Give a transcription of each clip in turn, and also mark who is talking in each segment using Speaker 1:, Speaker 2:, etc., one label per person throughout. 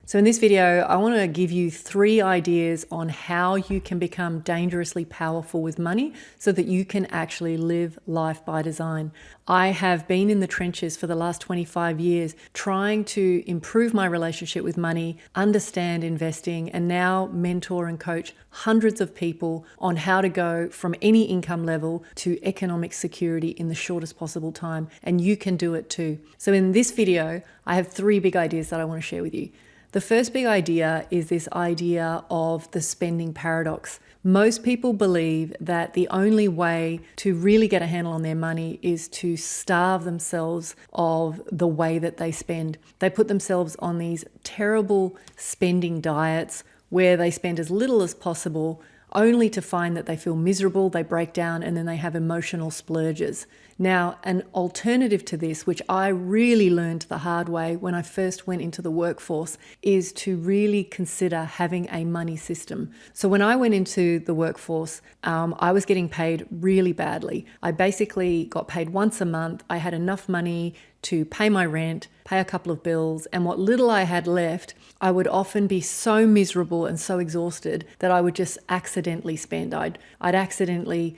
Speaker 1: So in this video, I want to give you 3 ideas on how you can become dangerously powerful with money so that you can actually live life by design. I have been in the trenches for the last 25 years trying to improve my relationship with money, understand investing, and now mentor and coach hundreds of people on how to go from any income level to economic security in the shortest possible time. And you can do it too. So in this video, I have 3 big ideas that I want to share with you. The first big idea is this idea of the spending paradox. Most people believe that the only way to really get a handle on their money is to starve themselves of the way that they spend. They put themselves on these terrible spending diets where they spend as little as possible, only to find that they feel miserable, they break down, and then they have emotional splurges. Now, an alternative to this, which I really learned the hard way when I first went into the workforce, is to really consider having a money system. So when I went into the workforce, I was getting paid really badly. I basically got paid once a month. I had enough money to pay my rent, pay a couple of bills, and what little I had left, I would often be so miserable and so exhausted that I would just accidentally spend. I'd accidentally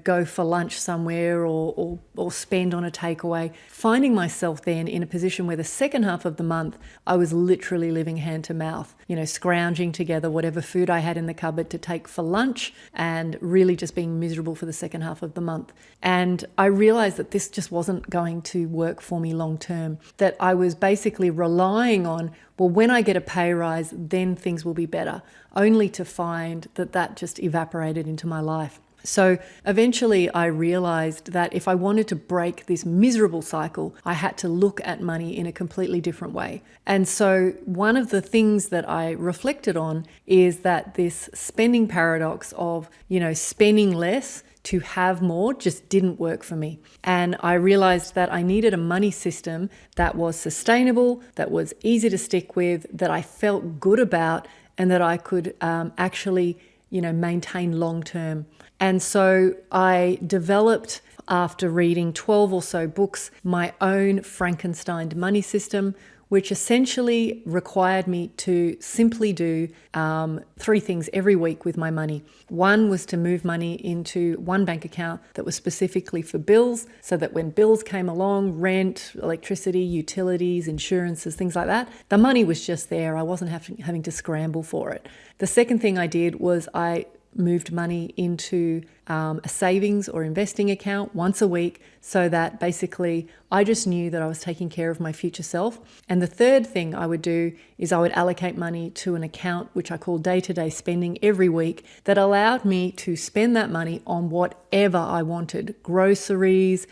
Speaker 1: go for lunch somewhere or spend on a takeaway, finding myself then in a position where the second half of the month, I was literally living hand to mouth, scrounging together whatever food I had in the cupboard to take for lunch and really just being miserable for the second half of the month. And I realized that this just wasn't going to work for me long term, that I was basically relying on, well, when I get a pay rise, then things will be better, only to find that that just evaporated into my life. So eventually I realized that if I wanted to break this miserable cycle, I had to look at money in a completely different way. And so one of the things that I reflected on is that this spending paradox of, spending less to have more just didn't work for me. And I realized that I needed a money system that was sustainable, that was easy to stick with, that I felt good about, and that I could actually maintain long term. And so I developed, after reading 12 or so books, my own Frankenstein money system, which essentially required me to simply do 3 things every week with my money. One was to move money into one bank account that was specifically for bills, so that when bills came along, rent, electricity, utilities, insurances, things like that, the money was just there. I wasn't having to scramble for it. The second thing I did was I moved money into a savings or investing account once a week, so that basically I just knew that I was taking care of my future self. And the third thing I would do is I would allocate money to an account which I call day-to-day spending every week, that allowed me to spend that money on whatever I wanted: groceries,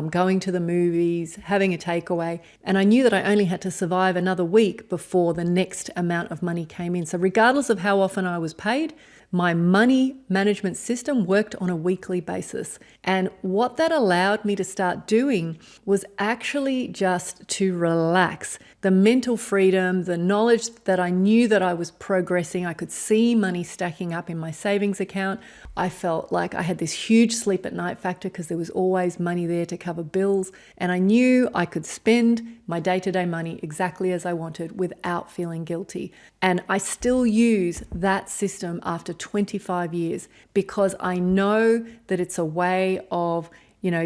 Speaker 1: going to the movies, having a takeaway. And I knew that I only had to survive another week before the next amount of money came in. So regardless of how often I was paid, my money management system worked on a weekly basis. And what that allowed me to start doing was actually just to relax. The mental freedom, the knowledge that I knew that I was progressing. I could see money stacking up in my savings account. I felt like I had this huge sleep at night factor because there was always money there to cover bills. And I knew I could spend my day-to-day money exactly as I wanted without feeling guilty. And I still use that system after 25 years because I know that it's a way of,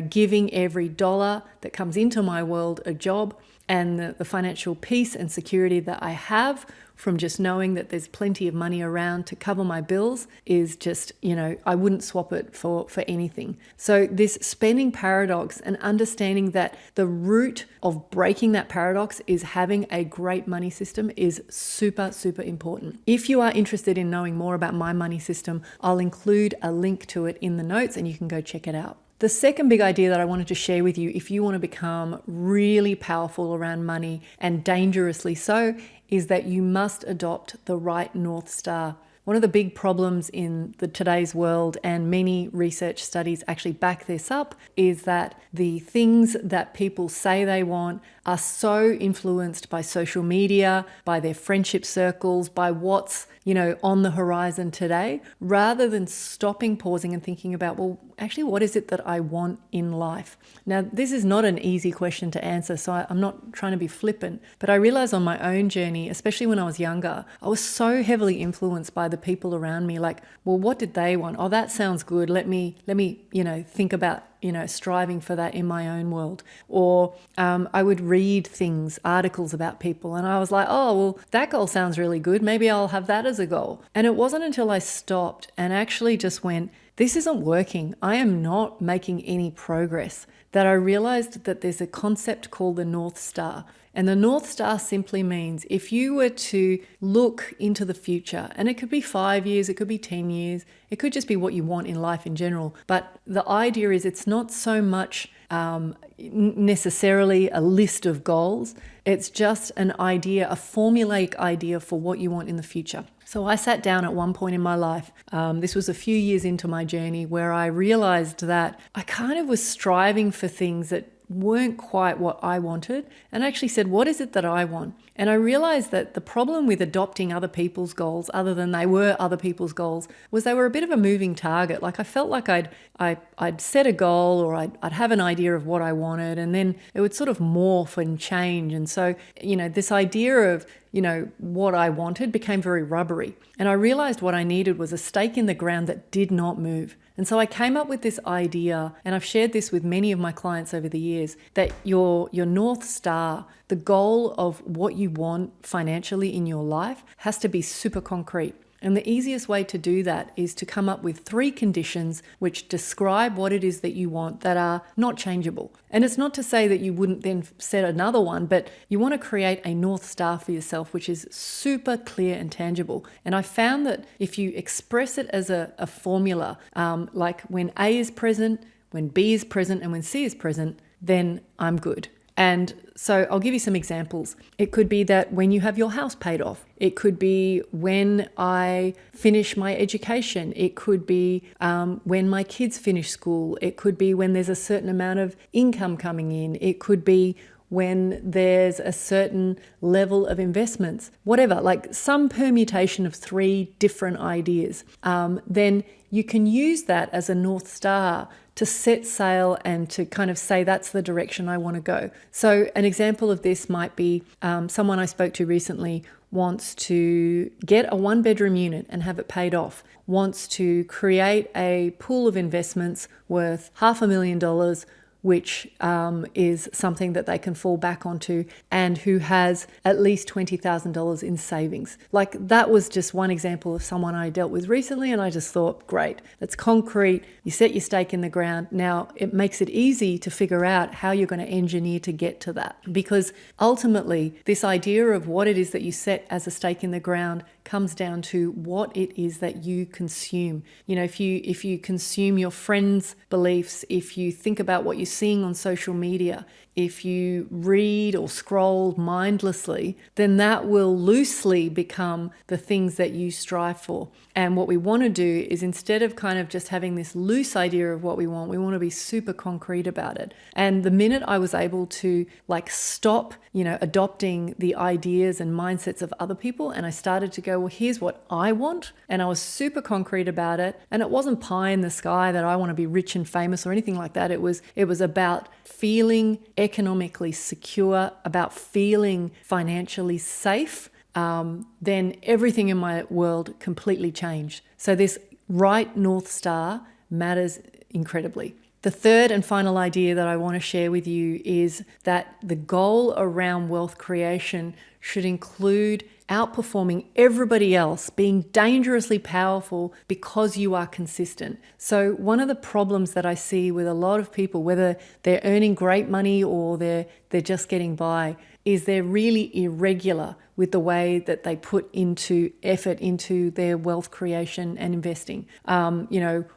Speaker 1: giving every dollar that comes into my world a job, and the financial peace and security that I have from just knowing that there's plenty of money around to cover my bills is just, I wouldn't swap it for anything. So this spending paradox and understanding that the root of breaking that paradox is having a great money system is super, super important. If you are interested in knowing more about my money system, I'll include a link to it in the notes and you can go check it out. The second big idea that I wanted to share with you, if you want to become really powerful around money and dangerously so, is that you must adopt the right North Star. one of the big problems in today's world, and many research studies actually back this up, is that the things that people say they want are so influenced by social media, by their friendship circles, by what's, on the horizon today, rather than stopping, pausing and thinking about, well, actually, what is it that I want in life? Now, this is not an easy question to answer, so I'm not trying to be flippant, but I realized on my own journey, especially when I was younger, I was so heavily influenced by the people around me. Like, well, what did they want? Oh, that sounds good. Let me, think about striving for that in my own world. Or I would read articles about people, and I was like, oh, well, that goal sounds really good. Maybe I'll have that as a goal. And it wasn't until I stopped and actually just went, this isn't working. I am not making any progress, that I realized that there's a concept called the North Star. And the North Star simply means if you were to look into the future, and it could be 5 years, it could be 10 years, it could just be what you want in life in general. But the idea is it's not so much necessarily a list of goals. It's just an idea, a formulaic idea for what you want in the future. So I sat down at one point in my life, this was a few years into my journey, where I realized that I kind of was striving for things that weren't quite what I wanted, and I actually said, what is it that I want? And I realized that the problem with adopting other people's goals, other than they were other people's goals, was they were a bit of a moving target. Like I felt like I'd set a goal, or I'd have an idea of what I wanted, and then it would sort of morph and change. And so, this idea of, what I wanted became very rubbery. And I realized what I needed was a stake in the ground that did not move. And so I came up with this idea, and I've shared this with many of my clients over the years, that your North Star, the goal of what you want financially in your life, has to be super concrete. And the easiest way to do that is to come up with 3 conditions which describe what it is that you want that are not changeable. And it's not to say that you wouldn't then set another one, but you want to create a North Star for yourself, which is super clear and tangible. And I found that if you express it as a formula, like when A is present, when B is present, and when C is present, then I'm good. And so I'll give you some examples. It could be that when you have your house paid off. It could be when I finish my education. It could be when my kids finish school. It could be when there's a certain amount of income coming in. It could be when there's a certain level of investments, whatever, like some permutation of 3 different ideas. Then you can use that as a North Star to set sail and to kind of say, that's the direction I want to go. So an example of this might be someone I spoke to recently wants to get a 1-bedroom unit and have it paid off, wants to create a pool of investments worth $500,000, which is something that they can fall back onto, and who has at least $20,000 in savings. Like that was just one example of someone I dealt with recently, and I just thought, great, that's concrete. You set your stake in the ground. Now it makes it easy to figure out how you're going to engineer to get to that, because ultimately this idea of what it is that you set as a stake in the ground comes down to what it is that you consume. If you consume your friends' beliefs, if you think about what you're seeing on social media, if you read or scroll mindlessly, then that will loosely become the things that you strive for. And what we want to do is, instead of kind of just having this loose idea of what we want to be super concrete about it. And the minute I was able to stop, adopting the ideas and mindsets of other people, and I started to go, well, here's what I want. And I was super concrete about it. And it wasn't pie in the sky that I want to be rich and famous or anything like that. It was about feeling economically secure, about feeling financially safe. Then everything in my world completely changed. So this right North Star matters incredibly. The third and final idea that I want to share with you is that the goal around wealth creation should include outperforming everybody else, being dangerously powerful because you are consistent. So one of the problems that I see with a lot of people, whether they're earning great money or they're just getting by, is they're really irregular with the way that they put into effort into their wealth creation and investing.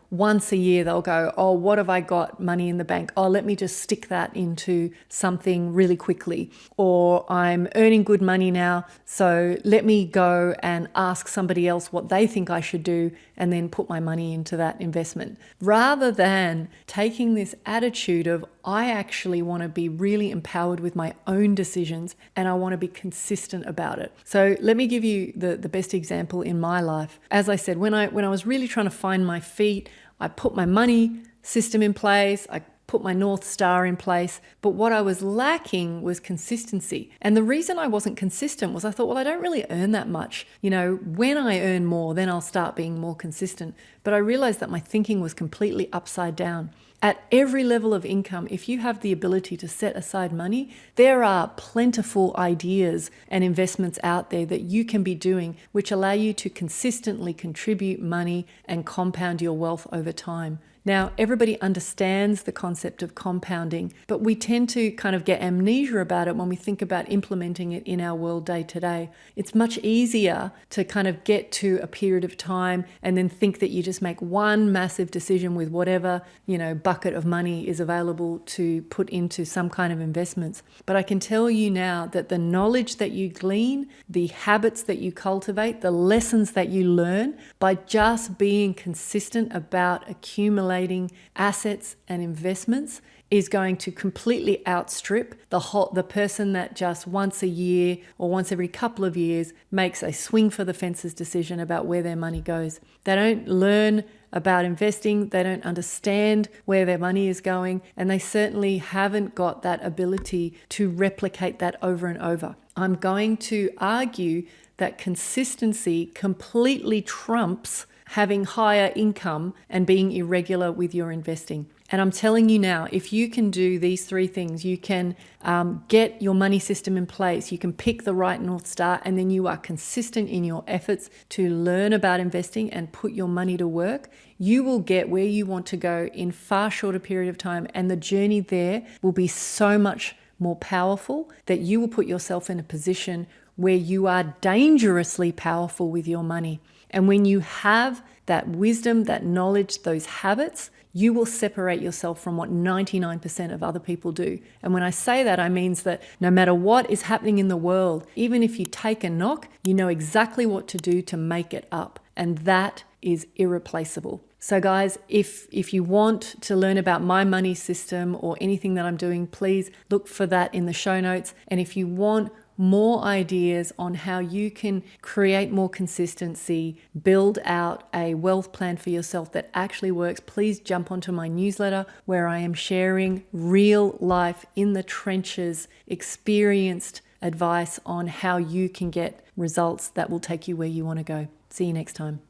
Speaker 1: Once a year they'll go, oh, what have I got money in the bank? Oh, let me just stick that into something really quickly. Or I'm earning good money now, so let me go and ask somebody else what they think I should do and then put my money into that investment. Rather than taking this attitude of, I actually want to be really empowered with my own decisions and I want to be consistent about it. So let me give you the best example in my life. As I said, when I was really trying to find my feet, I put my money system in place, I put my North Star in place, but what I was lacking was consistency. And the reason I wasn't consistent was I thought, well, I don't really earn that much. When I earn more, then I'll start being more consistent. But I realized that my thinking was completely upside down. At every level of income, if you have the ability to set aside money, there are plentiful ideas and investments out there that you can be doing which allow you to consistently contribute money and compound your wealth over time. Now, everybody understands the concept of compounding, but we tend to kind of get amnesia about it when we think about implementing it in our world day to day. It's much easier to kind of get to a period of time and then think that you just make one massive decision with whatever, bucket of money is available to put into some kind of investments. But I can tell you now that the knowledge that you glean, the habits that you cultivate, the lessons that you learn by just being consistent about accumulating assets and investments is going to completely outstrip the person that just once a year or once every couple of years makes a swing for the fences decision about where their money goes. They don't learn about investing, they don't understand where their money is going, and they certainly haven't got that ability to replicate that over and over. I'm going to argue that consistency completely trumps having higher income and being irregular with your investing. And I'm telling you now, if you can do these three things, you can get your money system in place, you can pick the right North Star, and then you are consistent in your efforts to learn about investing and put your money to work, you will get where you want to go in far shorter period of time. And the journey there will be so much more powerful that you will put yourself in a position where you are dangerously powerful with your money. And when you have that wisdom, that knowledge, those habits, you will separate yourself from what 99% of other people do. And when I say that, I mean that no matter what is happening in the world, even if you take a knock, you know exactly what to do to make it up. And that is irreplaceable. So guys, if you want to learn about my money system or anything that I'm doing, please look for that in the show notes. And if you want more ideas on how you can create more consistency, build out a wealth plan for yourself that actually works, please jump onto my newsletter where I am sharing real life in the trenches, experienced advice on how you can get results that will take you where you want to go. See you next time.